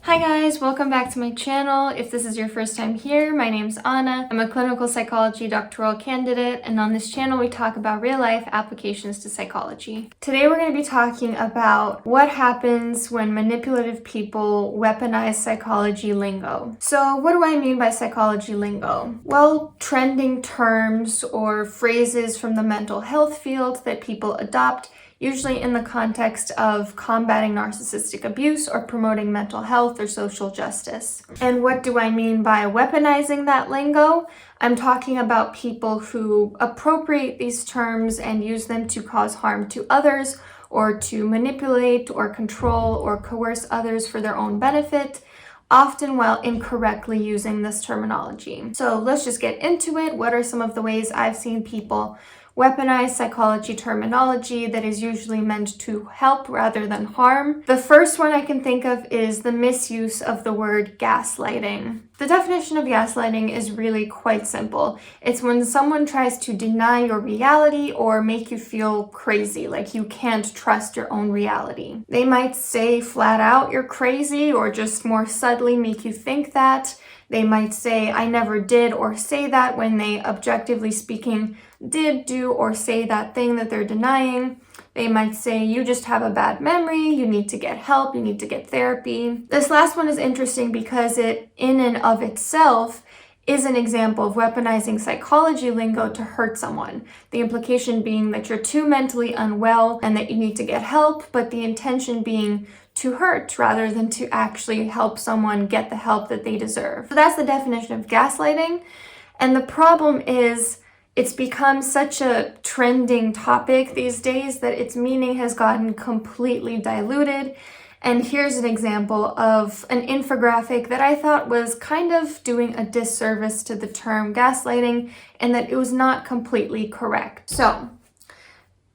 Hi guys, welcome back to my channel. If this is your first time here, my name's Anna. I'm a clinical psychology doctoral candidate, and on this channel we talk about real-life applications to psychology. Today we're going to be talking about what happens when manipulative people weaponize psychology lingo. So what do I mean by psychology lingo? Well, trending terms or phrases from the mental health field that people adopt, usually in the context of combating narcissistic abuse or promoting mental health or social justice. And what do I mean by weaponizing that lingo? I'm talking about people who appropriate these terms and use them to cause harm to others, or to manipulate or control or coerce others for their own benefit, often while incorrectly using this terminology. So let's just get into it. What are some of the ways I've seen people weaponize psychology terminology that is usually meant to help rather than harm? The first one I can think of is the misuse of the word gaslighting. The definition of gaslighting is really quite simple. It's when someone tries to deny your reality or make you feel crazy, like you can't trust your own reality. They might say flat out you're crazy, or just more subtly make you think that. They might say I never did or say that, when they, objectively speaking, did do or say that thing that they're denying. They might say you just have a bad memory, you need to get help, you need to get therapy. This last one is interesting because it, in and of itself, is an example of weaponizing psychology lingo to hurt someone. The implication being that you're too mentally unwell and that you need to get help, but the intention being to hurt rather than to actually help someone get the help that they deserve. So that's the definition of gaslighting. And the problem is, it's become such a trending topic these days that its meaning has gotten completely diluted. And here's an example of an infographic that I thought was kind of doing a disservice to the term gaslighting, and that it was not completely correct. So,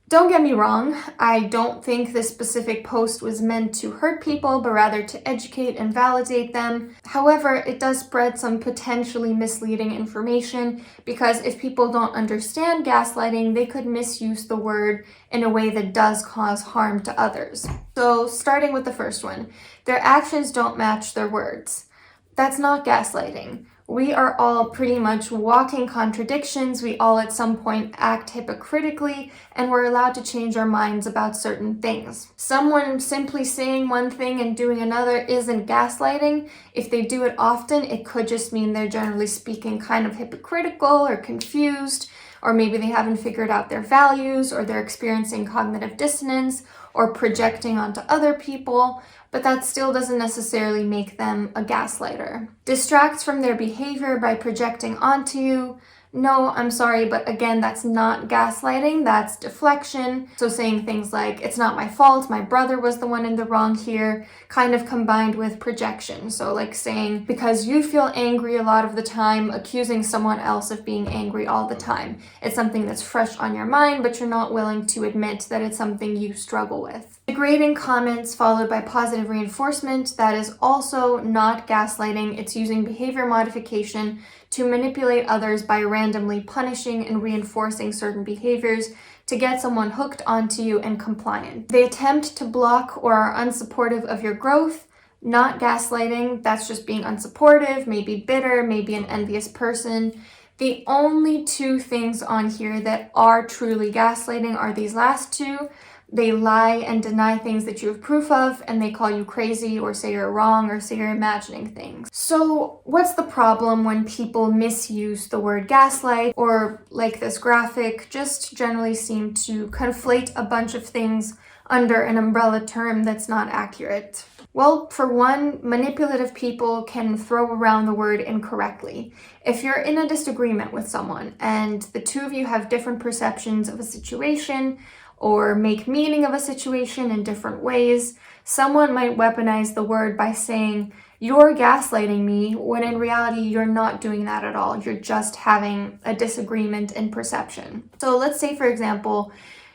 don't get me wrong, I don't think this specific post was meant to hurt people, but rather to educate and validate them. However, it does spread some potentially misleading information, because if people don't understand gaslighting, they could misuse the word in a way that does cause harm to others. So, starting with the first one, their actions don't match their words. That's not gaslighting. We are all pretty much walking contradictions. We all at some point act hypocritically, and we're allowed to change our minds about certain things. Someone simply saying one thing and doing another isn't gaslighting. If they do it often, it could just mean they're generally speaking kind of hypocritical or confused, or maybe they haven't figured out their values, or they're experiencing cognitive dissonance, or projecting onto other people, but that still doesn't necessarily make them a gaslighter. Distracts from their behavior by projecting onto you. No, I'm sorry, but again, that's not gaslighting, that's deflection. So saying things like, it's not my fault, my brother was the one in the wrong here, kind of combined with projection. So like saying, because you feel angry a lot of the time, accusing someone else of being angry all the time. It's something that's fresh on your mind, but you're not willing to admit that it's something you struggle with. Degrading comments followed by positive reinforcement, that is also not gaslighting. It's using behavior modification to manipulate others by randomly punishing and reinforcing certain behaviors to get someone hooked onto you and compliant. They attempt to block or are unsupportive of your growth. Not gaslighting, that's just being unsupportive, maybe bitter, maybe an envious person. The only two things on here that are truly gaslighting are these last two. They lie and deny things that you have proof of, and they call you crazy or say you're wrong or say you're imagining things. So what's the problem when people misuse the word gaslight, or like this graphic, just generally seem to conflate a bunch of things under an umbrella term that's not accurate? Well, for one, manipulative people can throw around the word incorrectly. If you're in a disagreement with someone and the two of you have different perceptions of a situation, or make meaning of a situation in different ways, someone might weaponize the word by saying, you're gaslighting me, when in reality you're not doing that at all. You're just having a disagreement in perception. So let's say, for example,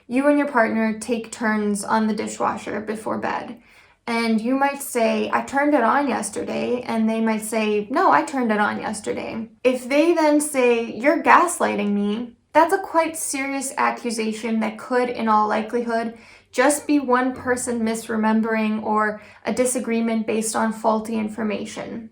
you and your partner take turns on the dishwasher before bed. And you might say, I turned it on yesterday, and they might say, no, I turned it on yesterday. If they then say, you're gaslighting me, that's a quite serious accusation that could, in all likelihood, just be one person misremembering or a disagreement based on faulty information.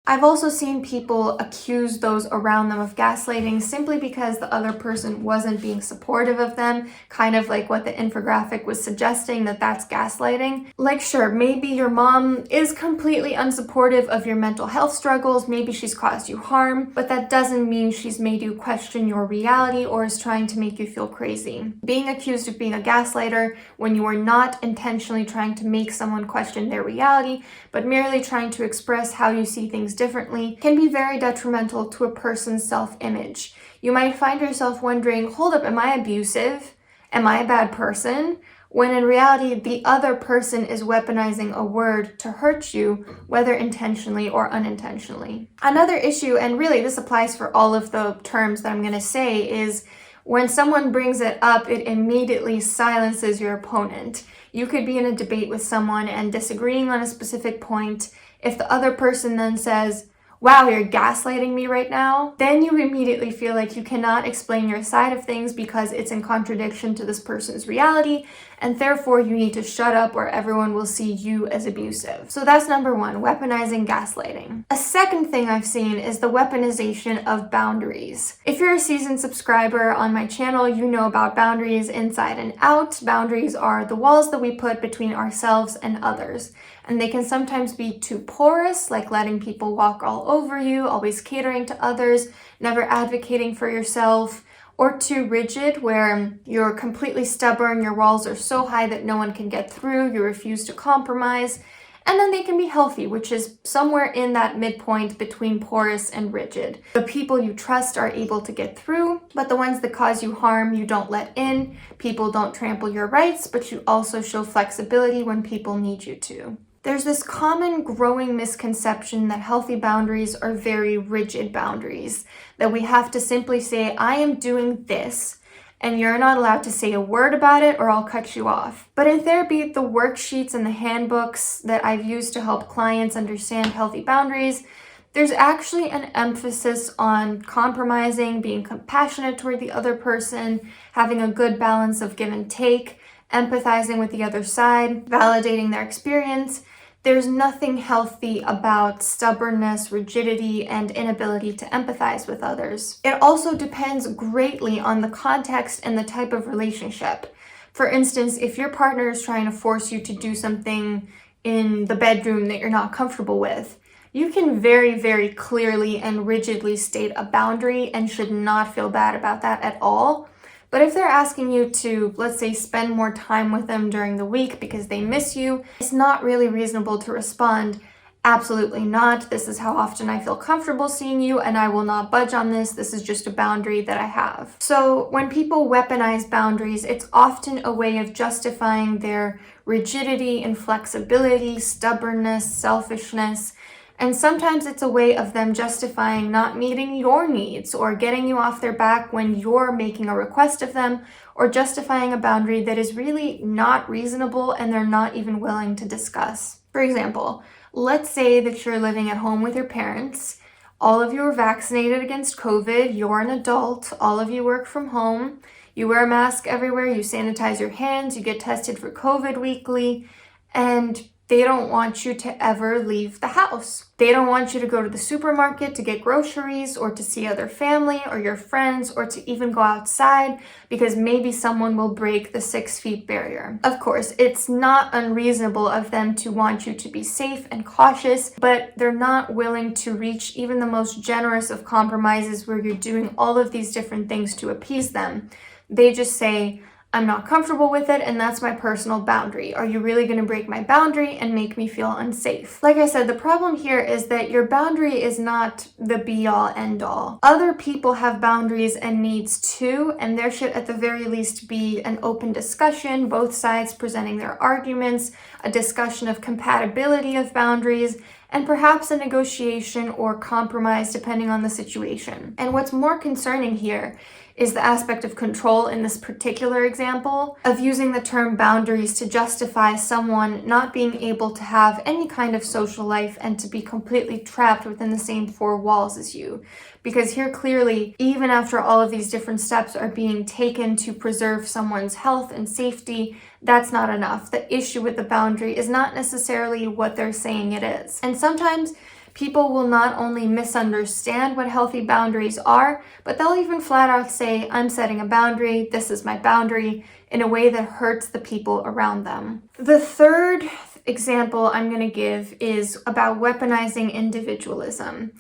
I've also seen people accuse those around them of gaslighting simply because the other person wasn't being supportive of them, kind of like what the infographic was suggesting, that that's gaslighting. Like, sure, maybe your mom is completely unsupportive of your mental health struggles, maybe she's caused you harm, but that doesn't mean she's made you question your reality or is trying to make you feel crazy. Being accused of being a gaslighter when you are not intentionally trying to make someone question their reality, but merely trying to express how you see things differently, can be very detrimental to a person's self-image. You might find yourself wondering, hold up, am I abusive? Am I a bad person? When in reality, the other person is weaponizing a word to hurt you, whether intentionally or unintentionally. Another issue, and really this applies for all of the terms that I'm going to say, is when someone brings it up, it immediately silences your opponent. You could be in a debate with someone and disagreeing on a specific point. If the other person then says, wow, you're gaslighting me right now, then you immediately feel like you cannot explain your side of things because it's in contradiction to this person's reality, and therefore you need to shut up or everyone will see you as abusive. So that's number one, weaponizing gaslighting. A second thing I've seen is the weaponization of boundaries. If you're a seasoned subscriber on my channel, you know about boundaries inside and out. Boundaries are the walls that we put between ourselves and others. And they can sometimes be too porous, like letting people walk all over you, always catering to others, never advocating for yourself, or too rigid, where you're completely stubborn, your walls are so high that no one can get through, you refuse to compromise. And then they can be healthy, which is somewhere in that midpoint between porous and rigid. The people you trust are able to get through, but the ones that cause you harm, you don't let in. People don't trample your rights, but you also show flexibility when people need you to. There's this common growing misconception that healthy boundaries are very rigid boundaries, that we have to simply say, I am doing this, and you're not allowed to say a word about it or I'll cut you off. But in therapy, the worksheets and the handbooks that I've used to help clients understand healthy boundaries, there's actually an emphasis on compromising, being compassionate toward the other person, having a good balance of give and take, empathizing with the other side, validating their experience. There's nothing healthy about stubbornness, rigidity, and inability to empathize with others. It also depends greatly on the context and the type of relationship. For instance, if your partner is trying to force you to do something in the bedroom that you're not comfortable with, you can very, very clearly and rigidly state a boundary and should not feel bad about that at all. But if they're asking you to, let's say, spend more time with them during the week because they miss you, it's not really reasonable to respond, absolutely not. This is how often I feel comfortable seeing you and I will not budge on this. This is just a boundary that I have. So when people weaponize boundaries, it's often a way of justifying their rigidity, inflexibility, stubbornness, selfishness. And sometimes it's a way of them justifying not meeting your needs or getting you off their back when you're making a request of them, or justifying a boundary that is really not reasonable and they're not even willing to discuss. For example, let's say that you're living at home with your parents. All of you are vaccinated against COVID. You're an adult. All of you work from home. You wear a mask everywhere. You sanitize your hands. You get tested for COVID weekly. And they don't want you to ever leave the house. They don't want you to go to the supermarket to get groceries or to see other family or your friends or to even go outside because maybe someone will break the 6 feet barrier. Of course, it's not unreasonable of them to want you to be safe and cautious, but they're not willing to reach even the most generous of compromises where you're doing all of these different things to appease them. They just say, I'm not comfortable with it, and that's my personal boundary. Are you really going to break my boundary and make me feel unsafe? Like I said, the problem here is that your boundary is not the be-all, end-all. Other people have boundaries and needs too, and there should at the very least be an open discussion, both sides presenting their arguments, a discussion of compatibility of boundaries, and perhaps a negotiation or compromise depending on the situation. And what's more concerning here is the aspect of control in this particular example, of using the term boundaries to justify someone not being able to have any kind of social life and to be completely trapped within the same four walls as you. Because here clearly, even after all of these different steps are being taken to preserve someone's health and safety, that's not enough. The issue with the boundary is not necessarily what they're saying it is. And sometimes people will not only misunderstand what healthy boundaries are, but they'll even flat out say, I'm setting a boundary, this is my boundary, in a way that hurts the people around them. The third example I'm going to give is about weaponizing individualism.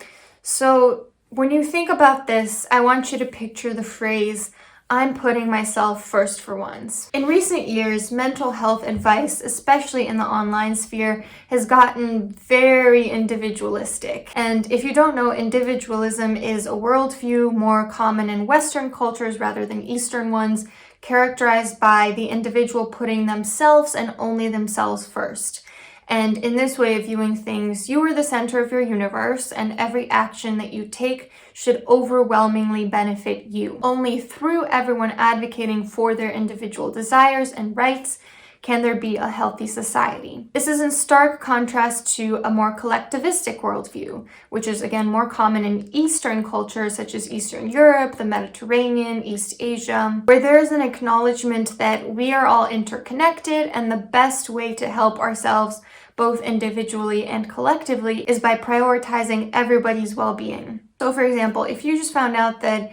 So when you think about this, I want you to picture the phrase, I'm putting myself first for once. In recent years, mental health advice, especially in the online sphere, has gotten very individualistic. And if you don't know, individualism is a worldview more common in Western cultures rather than Eastern ones, characterized by the individual putting themselves and only themselves first. And in this way of viewing things, you are the center of your universe, and every action that you take should overwhelmingly benefit you. Only through everyone advocating for their individual desires and rights can there be a healthy society. This is in stark contrast to a more collectivistic worldview, which is again more common in Eastern cultures such as Eastern Europe, the Mediterranean, East Asia, where there is an acknowledgement that we are all interconnected and the best way to help ourselves both individually and collectively is by prioritizing everybody's well-being. So for example, if you just found out that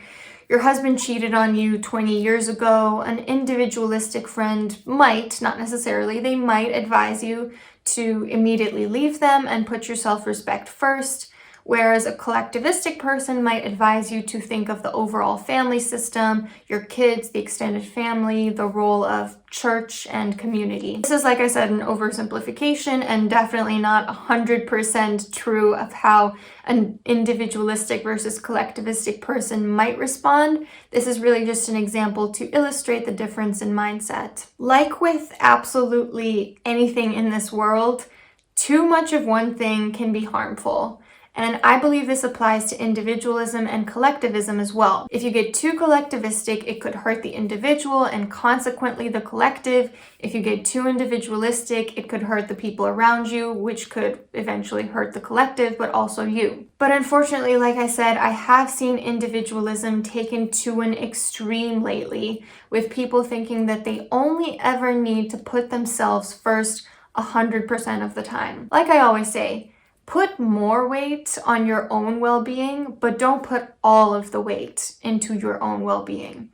your husband cheated on you 20 years ago, an individualistic friend might, not necessarily, they might advise you to immediately leave them and put your self-respect first, whereas a collectivistic person might advise you to think of the overall family system, your kids, the extended family, the role of church and community. This is, like I said, an oversimplification and definitely not 100% true of how an individualistic versus collectivistic person might respond. This is really just an example to illustrate the difference in mindset. Like with absolutely anything in this world, too much of one thing can be harmful. And I believe this applies to individualism and collectivism as well. If you get too collectivistic, it could hurt the individual and consequently the collective. If you get too individualistic, it could hurt the people around you, which could eventually hurt the collective, but also you. But unfortunately, like I said, I have seen individualism taken to an extreme lately, with people thinking that they only ever need to put themselves first 100% of the time. Like I always say, put more weight on your own well-being, but don't put all of the weight into your own well-being.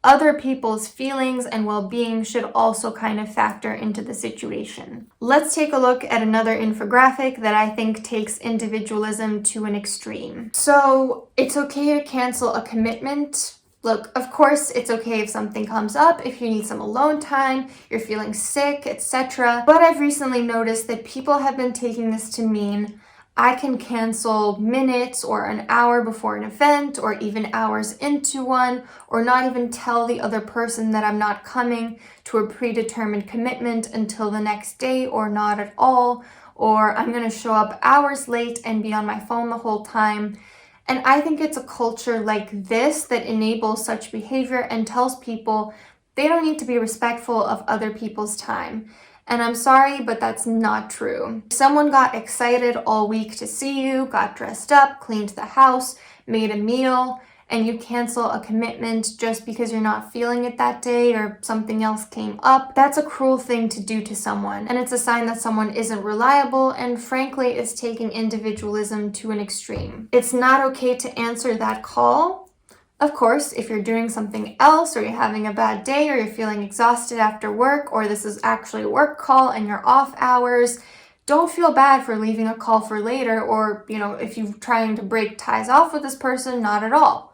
Other people's feelings and well-being should also kind of factor into the situation. Let's take a look at another infographic that I think takes individualism to an extreme. So it's okay to cancel a commitment. Look, of course, it's okay if something comes up, if you need some alone time, you're feeling sick, etc. But I've recently noticed that people have been taking this to mean I can cancel minutes or an hour before an event or even hours into one, or not even tell the other person that I'm not coming to a predetermined commitment until the next day or not at all, or I'm going to show up hours late and be on my phone the whole time. And I think it's a culture like this that enables such behavior and tells people they don't need to be respectful of other people's time. And I'm sorry, but that's not true. Someone got excited all week to see you, got dressed up, cleaned the house, made a meal, and you cancel a commitment just because you're not feeling it that day or something else came up. That's a cruel thing to do to someone, and it's a sign that someone isn't reliable and frankly is taking individualism to an extreme. It's not okay to answer that call. Of course, if you're doing something else or you're having a bad day or you're feeling exhausted after work, or this is actually a work call and you're off hours, don't feel bad for leaving a call for later, or, if you're trying to break ties off with this person, not at all.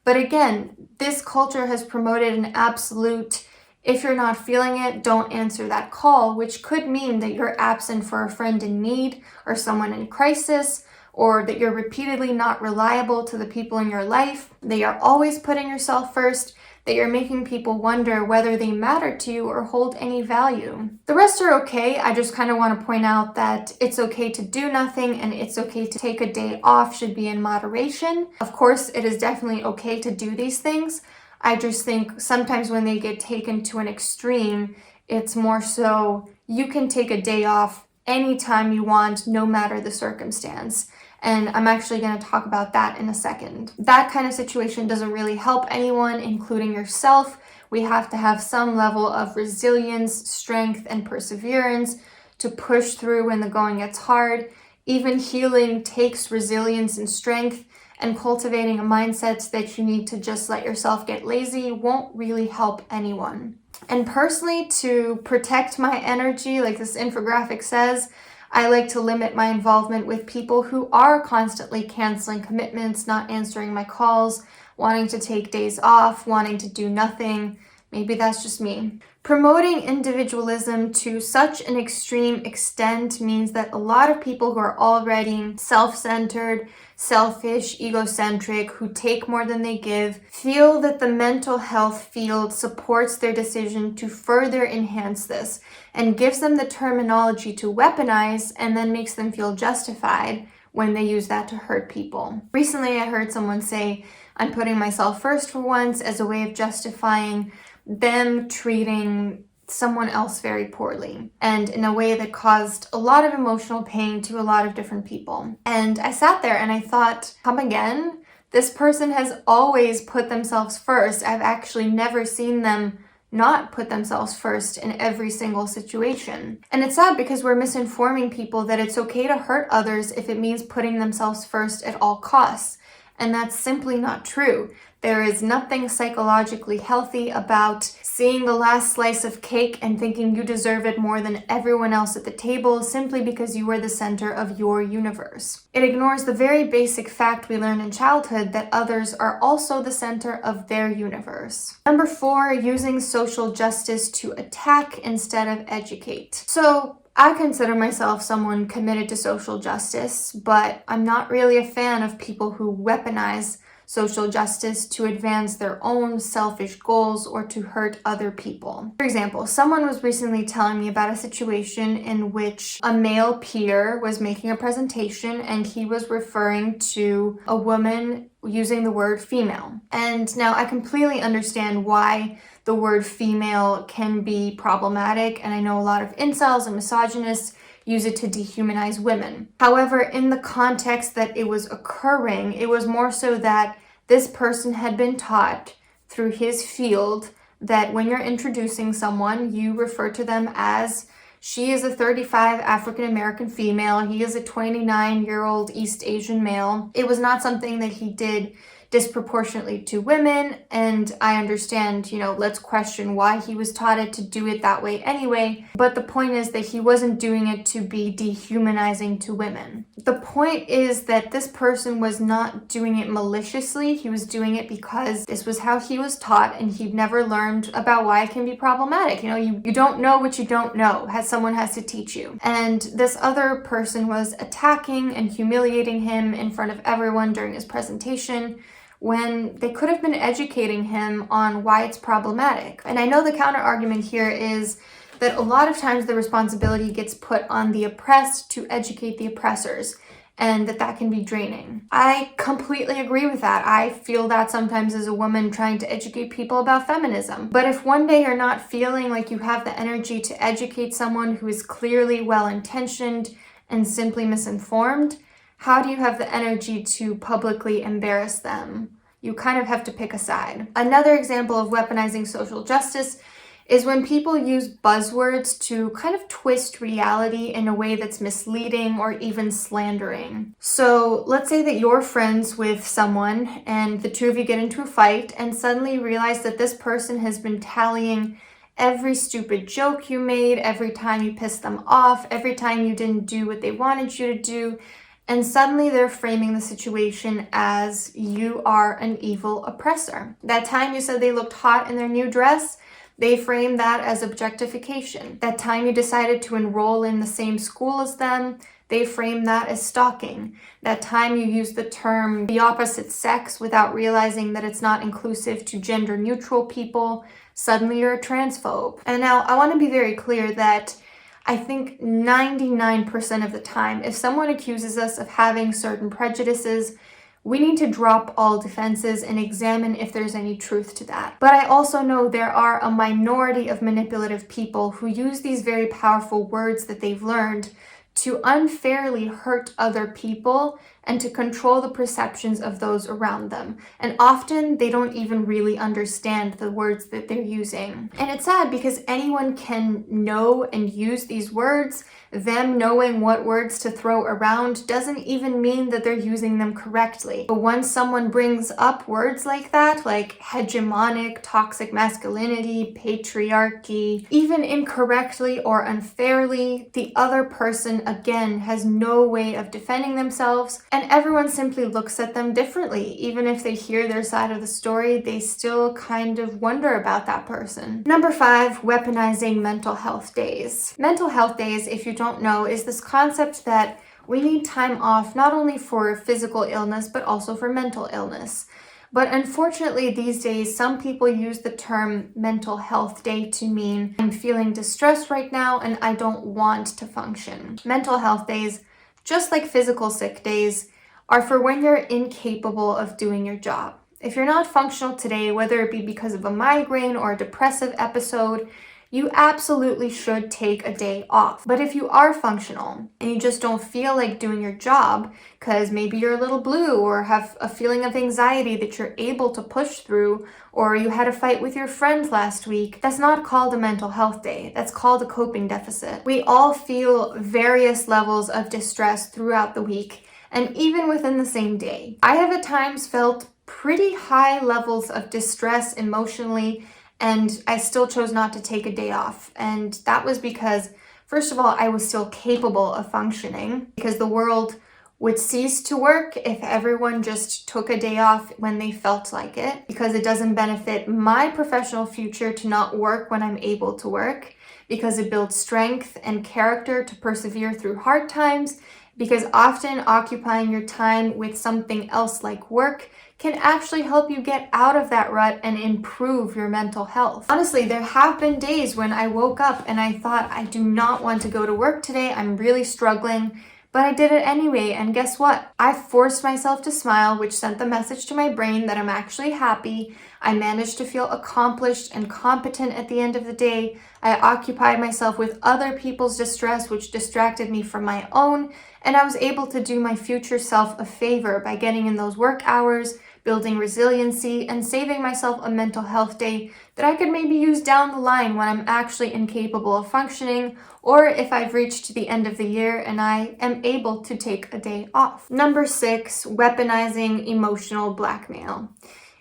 But again, this culture has promoted an absolute, if you're not feeling it, don't answer that call, which could mean that you're absent for a friend in need or someone in crisis, or that you're repeatedly not reliable to the people in your life, that you're always putting yourself first, that you're making people wonder whether they matter to you or hold any value. The rest are okay. I just kind of want to point out that it's okay to do nothing and it's okay to take a day off should be in moderation. Of course, it is definitely okay to do these things. I just think sometimes when they get taken to an extreme, it's more so you can take a day off anytime you want, no matter the circumstance. And I'm actually going to talk about that in a second. That kind of situation doesn't really help anyone, including yourself. We have to have some level of resilience, strength, and perseverance to push through when the going gets hard. Even healing takes resilience and strength, and cultivating a mindset that you need to just let yourself get lazy won't really help anyone. And personally, to protect my energy, like this infographic says, I like to limit my involvement with people who are constantly canceling commitments, not answering my calls, wanting to take days off, wanting to do nothing. Maybe that's just me. Promoting individualism to such an extreme extent means that a lot of people who are already self-centered, selfish, egocentric, who take more than they give, feel that the mental health field supports their decision to further enhance this and gives them the terminology to weaponize, and then makes them feel justified when they use that to hurt people. Recently, I heard someone say, I'm putting myself first for once, as a way of justifying them treating someone else very poorly, and in a way that caused a lot of emotional pain to a lot of different people. And I sat there and I thought, come again? This person has always put themselves first. I've actually never seen them not put themselves first in every single situation. And it's sad because we're misinforming people that it's okay to hurt others if it means putting themselves first at all costs. And that's simply not true. There is nothing psychologically healthy about seeing the last slice of cake and thinking you deserve it more than everyone else at the table simply because you are the center of your universe. It ignores the very basic fact we learn in childhood that others are also the center of their universe. Number 4, using social justice to attack instead of educate. So, I consider myself someone committed to social justice, but I'm not really a fan of people who weaponize social justice to advance their own selfish goals or to hurt other people. For example, someone was recently telling me about a situation in which a male peer was making a presentation and he was referring to a woman using the word female. And now I completely understand why the word female can be problematic, and I know a lot of incels and misogynists use it to dehumanize women. However, in the context that it was occurring, it was more so that this person had been taught through his field that when you're introducing someone, you refer to them as, she is a 35 African American female, he is a 29-year-old East Asian male. It was not something that he did disproportionately to women, and I understand, let's question why he was taught it to do it that way anyway, but the point is that he wasn't doing it to be dehumanizing to women. The point is that this person was not doing it maliciously, he was doing it because this was how he was taught, and he'd never learned about why it can be problematic. You don't know what you don't know, someone has to teach you. And this other person was attacking and humiliating him in front of everyone during his presentation, when they could have been educating him on why it's problematic. And I know the counter argument here is that a lot of times the responsibility gets put on the oppressed to educate the oppressors, and that can be draining. I completely agree with that. I feel that sometimes as a woman trying to educate people about feminism. But if one day you're not feeling like you have the energy to educate someone who is clearly well-intentioned and simply misinformed, how do you have the energy to publicly embarrass them? You kind of have to pick a side. Another example of weaponizing social justice is when people use buzzwords to kind of twist reality in a way that's misleading or even slandering. So let's say that you're friends with someone and the two of you get into a fight and suddenly realize that this person has been tallying every stupid joke you made, every time you pissed them off, every time you didn't do what they wanted you to do. And suddenly they're framing the situation as you are an evil oppressor. That time you said they looked hot in their new dress, they frame that as objectification. That time you decided to enroll in the same school as them, they frame that as stalking. That time you used the term the opposite sex without realizing that it's not inclusive to gender neutral people, suddenly you're a transphobe. And now I want to be very clear that I think 99% of the time, if someone accuses us of having certain prejudices, we need to drop all defenses and examine if there's any truth to that. But I also know there are a minority of manipulative people who use these very powerful words that they've learned to unfairly hurt other people and to control the perceptions of those around them. And often they don't even really understand the words that they're using. And it's sad because anyone can know and use these words. Them knowing what words to throw around doesn't even mean that they're using them correctly. But once someone brings up words like that, like hegemonic, toxic masculinity, patriarchy, even incorrectly or unfairly, the other person again has no way of defending themselves, and everyone simply looks at them differently. Even if they hear their side of the story, they still kind of wonder about that person. Number 5, weaponizing mental health days. Mental health days, if you don't know, is this concept that we need time off not only for physical illness, but also for mental illness. But unfortunately, these days, some people use the term mental health day to mean I'm feeling distressed right now and I don't want to function. Mental health days, just like physical sick days, are for when you're incapable of doing your job. If you're not functional today, whether it be because of a migraine or a depressive episode, you absolutely should take a day off. But if you are functional and you just don't feel like doing your job because maybe you're a little blue or have a feeling of anxiety that you're able to push through, or you had a fight with your friend last week, that's not called a mental health day. That's called a coping deficit. We all feel various levels of distress throughout the week and even within the same day. I have at times felt pretty high levels of distress emotionally, and I still chose not to take a day off. And that was because, first of all, I was still capable of functioning, because the world would cease to work if everyone just took a day off when they felt like it, because it doesn't benefit my professional future to not work when I'm able to work, because it builds strength and character to persevere through hard times, because often occupying your time with something else like work can actually help you get out of that rut and improve your mental health. Honestly, there have been days when I woke up and I thought, I do not want to go to work today, I'm really struggling, but I did it anyway, and guess what? I forced myself to smile, which sent the message to my brain that I'm actually happy. I managed to feel accomplished and competent at the end of the day. I occupied myself with other people's distress, which distracted me from my own, and I was able to do my future self a favor by getting in those work hours, building resiliency, and saving myself a mental health day that I could maybe use down the line when I'm actually incapable of functioning, or if I've reached the end of the year and I am able to take a day off. Number 6, weaponizing emotional blackmail.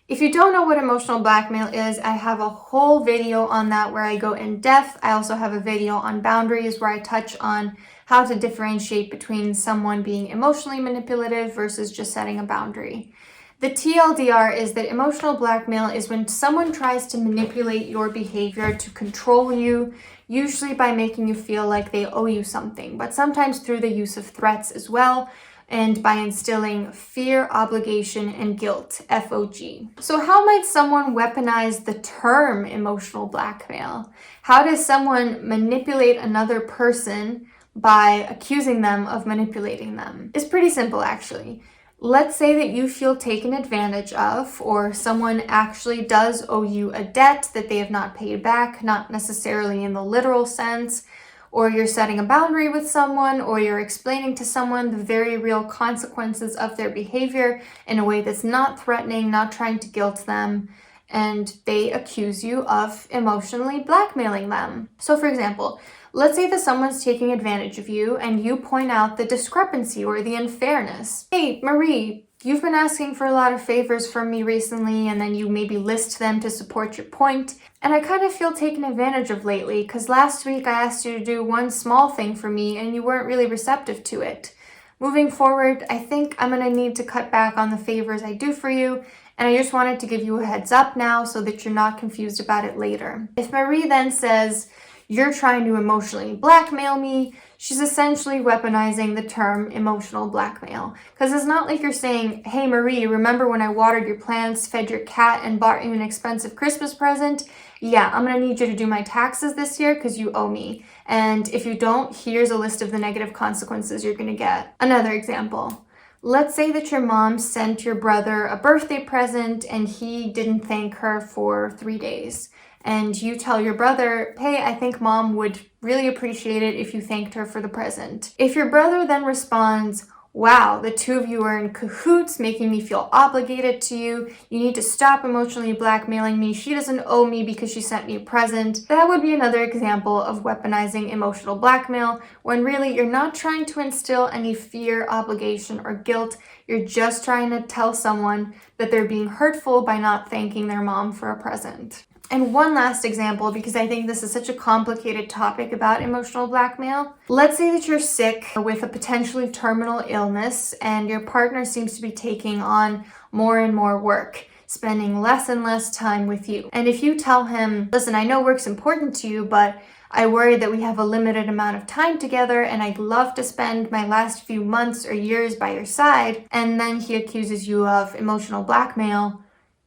If you don't know what emotional blackmail is, I have a whole video on that where I go in depth. I also have a video on boundaries where I touch on how to differentiate between someone being emotionally manipulative versus just setting a boundary. The TLDR is that emotional blackmail is when someone tries to manipulate your behavior to control you, usually by making you feel like they owe you something, but sometimes through the use of threats as well, and by instilling fear, obligation, and guilt, FOG. So how might someone weaponize the term emotional blackmail? How does someone manipulate another person by accusing them of manipulating them? It's pretty simple, actually. Let's say that you feel taken advantage of, or someone actually does owe you a debt that they have not paid back, not necessarily in the literal sense, or you're setting a boundary with someone, or you're explaining to someone the very real consequences of their behavior in a way that's not threatening, not trying to guilt them, and they accuse you of emotionally blackmailing them. So for example, let's say that someone's taking advantage of you and you point out the discrepancy or the unfairness. Hey, Marie, you've been asking for a lot of favors from me recently, and then you maybe list them to support your point. And I kind of feel taken advantage of lately because last week I asked you to do one small thing for me and you weren't really receptive to it. Moving forward, I think I'm going to need to cut back on the favors I do for you, and I just wanted to give you a heads up now so that you're not confused about it later. If Marie then says, you're trying to emotionally blackmail me, she's essentially weaponizing the term emotional blackmail. Because it's not like you're saying, hey Marie, remember when I watered your plants, fed your cat, and bought you an expensive Christmas present? Yeah, I'm gonna need you to do my taxes this year because you owe me. And if you don't, here's a list of the negative consequences you're gonna get. Another example. Let's say that your mom sent your brother a birthday present and he didn't thank her for 3 days. And you tell your brother, hey, I think mom would really appreciate it if you thanked her for the present. If your brother then responds, wow, the two of you are in cahoots, making me feel obligated to you. You need to stop emotionally blackmailing me. She doesn't owe me because she sent me a present. That would be another example of weaponizing emotional blackmail, when really you're not trying to instill any fear, obligation, or guilt. You're just trying to tell someone that they're being hurtful by not thanking their mom for a present. And one last example, because I think this is such a complicated topic about emotional blackmail. Let's say that you're sick with a potentially terminal illness and your partner seems to be taking on more and more work, spending less and less time with you. And if you tell him, listen, I know work's important to you, but I worry that we have a limited amount of time together and I'd love to spend my last few months or years by your side, and then he accuses you of emotional blackmail,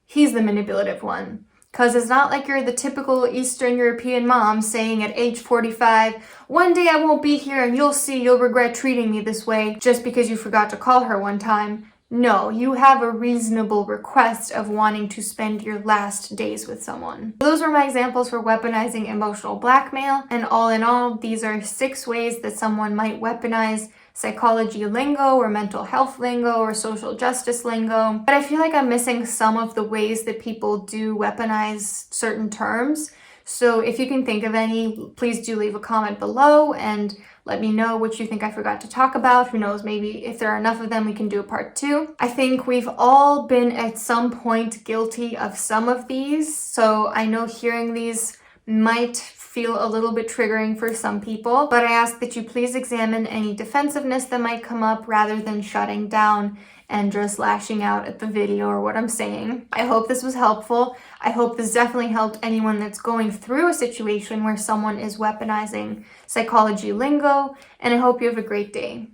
he's the manipulative one. Because it's not like you're the typical Eastern European mom saying at age 45, one day I won't be here and you'll see you'll regret treating me this way just because you forgot to call her one time. No, you have a reasonable request of wanting to spend your last days with someone. Those were my examples for weaponizing emotional blackmail, and all in all, these are 6 ways that someone might weaponize psychology lingo or mental health lingo or social justice lingo. But I feel like I'm missing some of the ways that people do weaponize certain terms. So if you can think of any, please do leave a comment below and let me know what you think I forgot to talk about. Who knows, maybe if there are enough of them, we can do a part 2. I think we've all been at some point guilty of some of these. So I know hearing these might feel a little bit triggering for some people, but I ask that you please examine any defensiveness that might come up rather than shutting down and just lashing out at the video or what I'm saying. I hope this was helpful. I hope this definitely helped anyone that's going through a situation where someone is weaponizing psychology lingo, and I hope you have a great day.